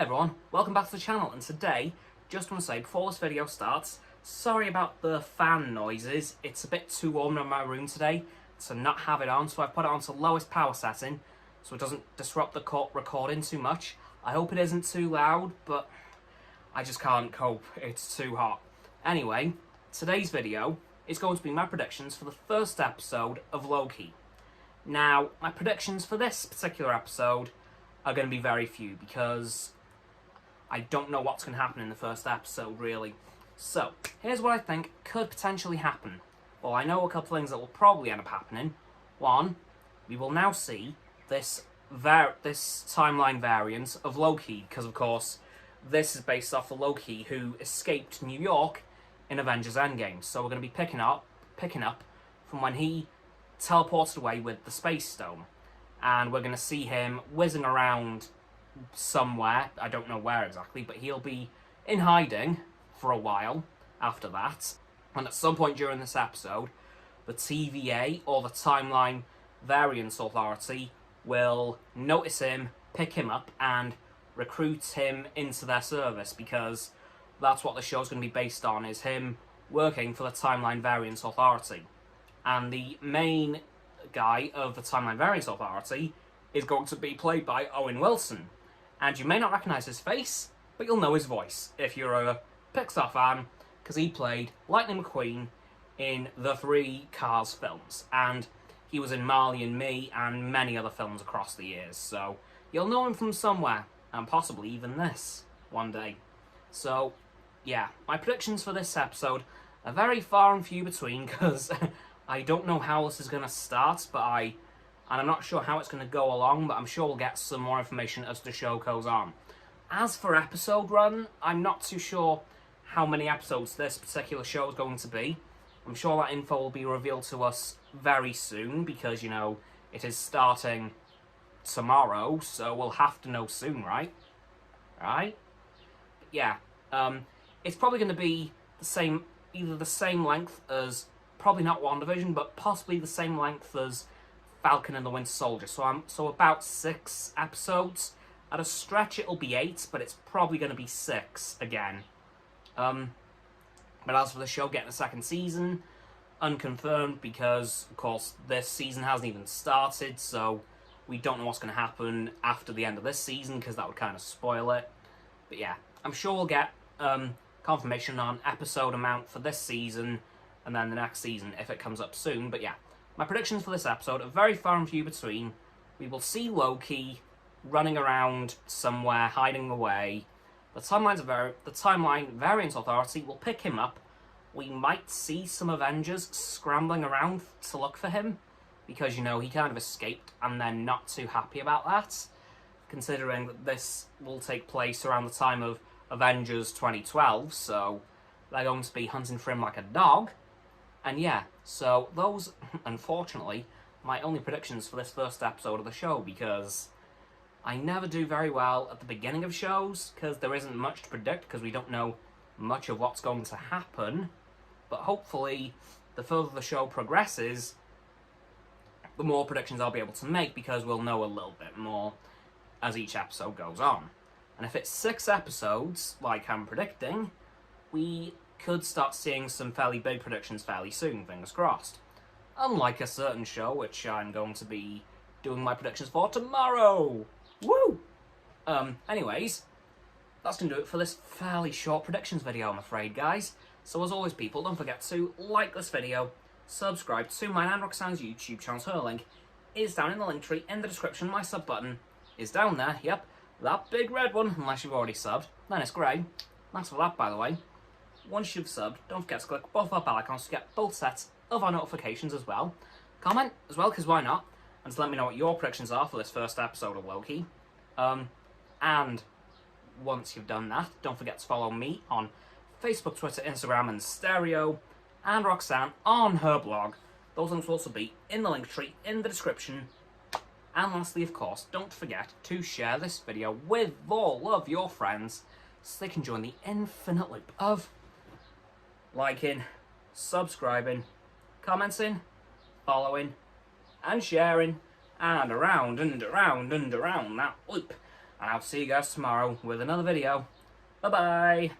Hey everyone, welcome back to the channel, and today, just want to say before this video starts, sorry about the fan noises. It's a bit too warm in my room today to not have it on, so I've put it on to lowest power setting so it doesn't disrupt the recording too much. I hope it isn't too loud, but I just can't cope, it's too hot. Anyway, today's video is going to be my predictions for the first episode of Loki. Now, my predictions for this particular episode are going to be very few because I don't know what's going to happen in the first episode, really. So, here's what I think could potentially happen. Well, I know a couple things that will probably end up happening. One, we will now see this timeline variant of Loki, because of course, this is based off the Loki who escaped New York in Avengers Endgame. So we're going to be picking up from when he teleported away with the Space Stone. And we're going to see him whizzing around somewhere. I don't know where exactly, but he'll be in hiding for a while after that. And at some point during this episode, the TVA, or the Timeline Variance Authority, will notice him, pick him up, and recruit him into their service, because that's what the show's going to be based on, is him working for the Timeline Variance Authority. And the main guy of the Timeline Variance Authority is going to be played by Owen Wilson. And you may not recognise his face, but you'll know his voice if you're a Pixar fan, because he played Lightning McQueen in the 3 Cars films. And he was in Marley and Me and many other films across the years. So you'll know him from somewhere, and possibly even this one day. So yeah, my predictions for this episode are very far and few between, because I don't know how this is going to start, and I'm not sure how it's going to go along, but I'm sure we'll get some more information as the show goes on. As for episode run, I'm not too sure how many episodes this particular show is going to be. I'm sure that info will be revealed to us very soon, because, you know, it is starting tomorrow, so we'll have to know soon, right? Right? But yeah, it's probably going to be either the same length as, probably not WandaVision, but possibly the same length as Falcon and the Winter Soldier. So about 6 episodes. At a stretch, it'll be 8, but it's probably going to be 6 again. But as for the show getting a second season, unconfirmed, because, of course, this season hasn't even started, so we don't know what's going to happen after the end of this season, because that would kind of spoil it. But yeah, I'm sure we'll get confirmation on episode amount for this season, and then the next season if it comes up soon. But yeah, my predictions for this episode are very far and few between. We will see Loki running around somewhere, hiding away. The Timeline Variance Authority will pick him up. We might see some Avengers scrambling around to look for him, because, you know, he kind of escaped and they're not too happy about that, considering that this will take place around the time of Avengers 2012, so they're going to be hunting for him like a dog. And yeah, so those, unfortunately, my only predictions for this first episode of the show, because I never do very well at the beginning of shows, because there isn't much to predict, because we don't know much of what's going to happen. But hopefully, the further the show progresses, the more predictions I'll be able to make, because we'll know a little bit more as each episode goes on. And if it's 6 episodes, like I'm predicting, we could start seeing some fairly big predictions fairly soon, fingers crossed. Unlike a certain show, which I'm going to be doing my predictions for tomorrow! Woo! Anyways, that's going to do it for this fairly short predictions video, I'm afraid, guys. So as always, people, don't forget to like this video, subscribe to mine and Roxanne's YouTube channel. Her link is down in the link tree in the description. My sub button is down there, yep, that big red one, unless you've already subbed. Then it's grey. Thanks for that, by the way. Once you've subbed, don't forget to click both our bell icons to get both sets of our notifications as well. Comment as well, because why not? And to let me know what your predictions are for this first episode of Loki. And once you've done that, don't forget to follow me on Facebook, Twitter, Instagram, and Stereo, and Roxanne on her blog. Those links will also be in the link tree in the description. And lastly, of course, don't forget to share this video with all of your friends so they can join the infinite loop of liking, subscribing, commenting, following, and sharing, and around and around and around that loop. and I'll see you guys tomorrow with another video. Bye bye.